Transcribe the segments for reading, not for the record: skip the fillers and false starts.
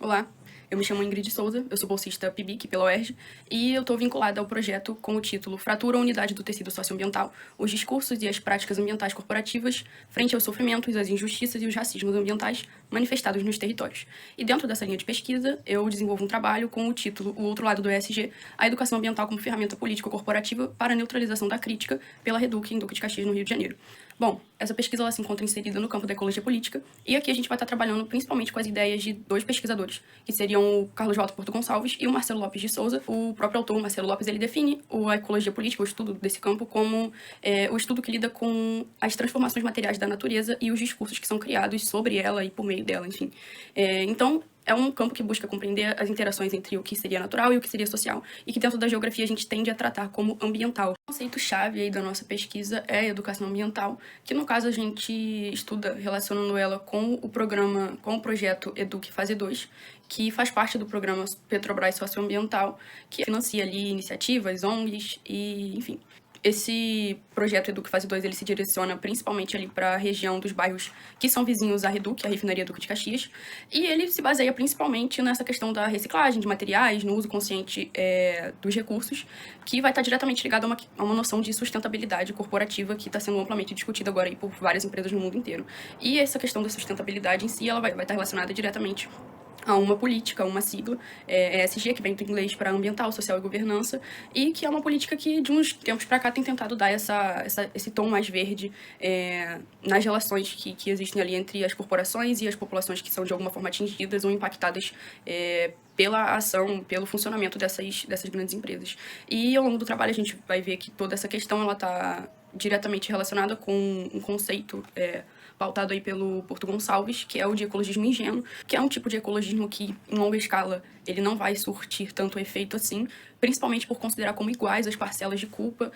Olá, eu me chamo Ingrid Souza, eu sou bolsista PIBIC pela UERJ e eu estou vinculada ao projeto com o título Fratura ou Unidade do Tecido Socioambiental, os discursos e as práticas ambientais corporativas frente aos sofrimentos, às injustiças e os racismos ambientais manifestados nos territórios. E dentro dessa linha de pesquisa, eu desenvolvo um trabalho com o título O Outro Lado do ESG, a educação ambiental como ferramenta político-corporativa para a neutralização da crítica pela Reduc em Duque de Caxias, no Rio de Janeiro. Bom, essa pesquisa ela se encontra inserida no campo da ecologia política, e aqui a gente vai estar trabalhando principalmente com as ideias de dois pesquisadores, que seriam o Carlos Walter Porto Gonçalves e o Marcelo Lopes de Souza. O próprio autor, Marcelo Lopes, ele define a ecologia política, o estudo desse campo, como o estudo que lida com as transformações materiais da natureza e os discursos que são criados sobre ela e por meio dela, enfim. Então, é um campo que busca compreender as interações entre o que seria natural e o que seria social, e que dentro da geografia a gente tende a tratar como ambiental. O conceito-chave aí da nossa pesquisa é a educação ambiental, que no caso a gente estuda relacionando ela com o projeto Educ Fase 2, que faz parte do programa Petrobras Socioambiental, que financia ali iniciativas, ONGs e, enfim. Esse projeto Educ Fase 2, ele se direciona principalmente ali para a região dos bairros que são vizinhos à Reduc, a refinaria Duque de Caxias, e ele se baseia principalmente nessa questão da reciclagem de materiais, no uso consciente dos recursos, que vai estar diretamente ligado a uma noção de sustentabilidade corporativa que está sendo amplamente discutida agora aí por várias empresas no mundo inteiro. E essa questão da sustentabilidade em si, ela vai estar relacionada diretamente a uma política, uma sigla, ESG, que vem do inglês para ambiental, social e governança, e que é uma política que, de uns tempos para cá, tem tentado dar esse tom mais verde nas relações que existem ali entre as corporações e as populações que são, de alguma forma, atingidas ou impactadas pela ação, pelo funcionamento dessas grandes empresas. E, ao longo do trabalho, a gente vai ver que toda essa questão ela está diretamente relacionada com um conceito pautado aí pelo Porto Gonçalves, que é o de ecologismo ingênuo, que é um tipo de ecologismo que, em longa escala, ele não vai surtir tanto efeito assim, principalmente por considerar como iguais as parcelas de culpa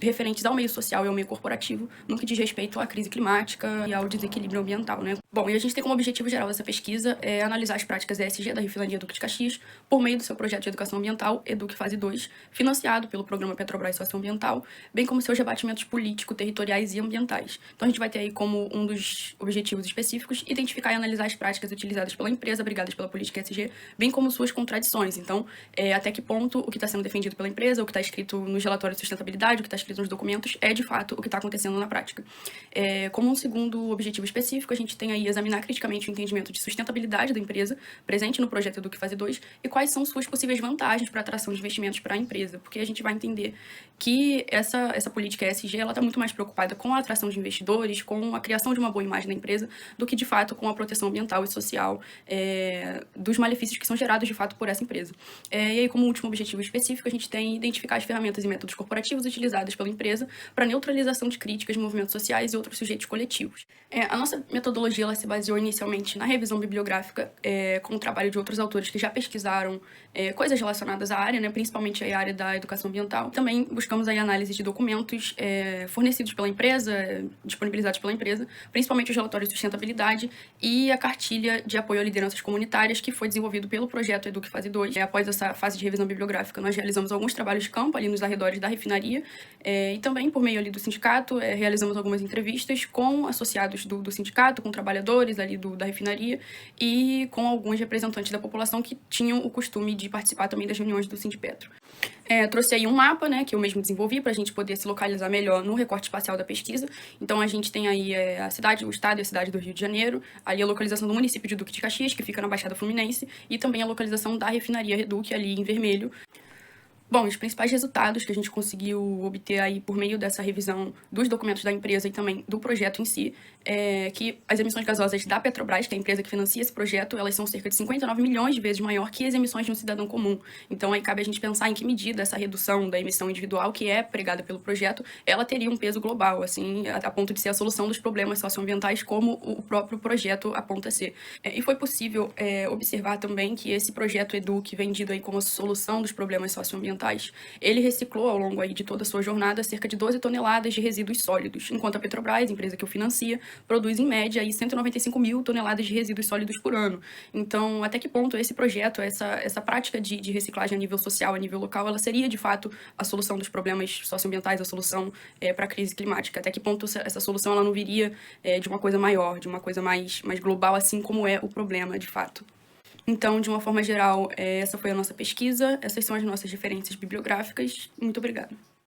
referentes ao meio social e ao meio corporativo, no que diz respeito à crise climática e ao desequilíbrio ambiental, né? Bom, e a gente tem como objetivo geral dessa pesquisa analisar as práticas ESG da refinaria Duque de Caxias por meio do seu projeto de educação ambiental, Educ Fase 2, financiado pelo programa Petrobras Socioambiental, bem como seus debatimentos político-territoriais e ambientais. Então a gente vai ter aí como um dos objetivos específicos identificar e analisar as práticas utilizadas pela empresa abrigadas pela política ESG, bem como suas contradições. Então, até que ponto o que está sendo defendido pela empresa, o que está escrito nos relatórios de sustentabilidade, o que está escrito nos documentos, é de fato o que está acontecendo na prática. Como um segundo objetivo específico, a gente tem aí examinar criticamente o entendimento de sustentabilidade da empresa presente no projeto Educ Fase 2 e quais são suas possíveis vantagens para a atração de investimentos para a empresa, porque a gente vai entender que essa política ESG ela está muito mais preocupada com a atração de investidores, com a criação de uma boa imagem da empresa, do que de fato com a proteção ambiental e social dos malefícios que são gerados de fato por essa empresa. E aí, como último objetivo específico, a gente tem identificar as ferramentas e métodos corporativos utilizadas pela empresa para neutralização de críticas de movimentos sociais e outros sujeitos coletivos. A nossa metodologia ela se baseou inicialmente na revisão bibliográfica, com o trabalho de outros autores que já pesquisaram coisas relacionadas à área, né, principalmente a área da educação ambiental. Também buscamos aí análise de documentos fornecidos pela empresa, disponibilizados pela empresa, principalmente os relatórios de sustentabilidade e a cartilha de apoio a lideranças comunitárias que foi desenvolvido pelo projeto Educ Fase 2. Após essa fase de revisão bibliográfica, nós realizamos alguns trabalhos de campo ali nos arredores da refinaria e também, por meio ali do sindicato, realizamos algumas entrevistas com associados do sindicato, com trabalhadores ali da refinaria e com alguns representantes da população que tinham o costume de participar também das reuniões do Sindipetro. Trouxe aí um mapa, né, que eu mesmo desenvolvi para a gente poder se localizar melhor no recorte espacial da pesquisa. Então, a gente tem aí a cidade, o estado e a cidade do Rio de Janeiro, ali a localização do município de Duque de Caxias, que fica na Baixada Fluminense, e também a localização da refinaria Reduc, ali em vermelho. Bom, os principais resultados que a gente conseguiu obter aí por meio dessa revisão dos documentos da empresa e também do projeto em si, é que as emissões gasosas da Petrobras, que é a empresa que financia esse projeto, elas são cerca de 59 milhões de vezes maior que as emissões de um cidadão comum. Então, aí cabe a gente pensar em que medida essa redução da emissão individual, que é pregada pelo projeto, ela teria um peso global, assim, a ponto de ser a solução dos problemas socioambientais, como o próprio projeto aponta a ser. E foi possível observar também que esse projeto Educ, vendido aí como a solução dos problemas socioambientais, ele reciclou ao longo aí de toda a sua jornada cerca de 12 toneladas de resíduos sólidos, enquanto a Petrobras, empresa que o financia, produz em média aí 195 mil toneladas de resíduos sólidos por ano. Então, até que ponto esse projeto, essa prática de reciclagem a nível social, a nível local, ela seria de fato a solução dos problemas socioambientais, a solução para a crise climática? Até que ponto essa solução ela não viria de uma coisa maior, de uma coisa mais global, assim como é o problema de fato? Então, de uma forma geral, essa foi a nossa pesquisa, essas são as nossas referências bibliográficas. Muito obrigada.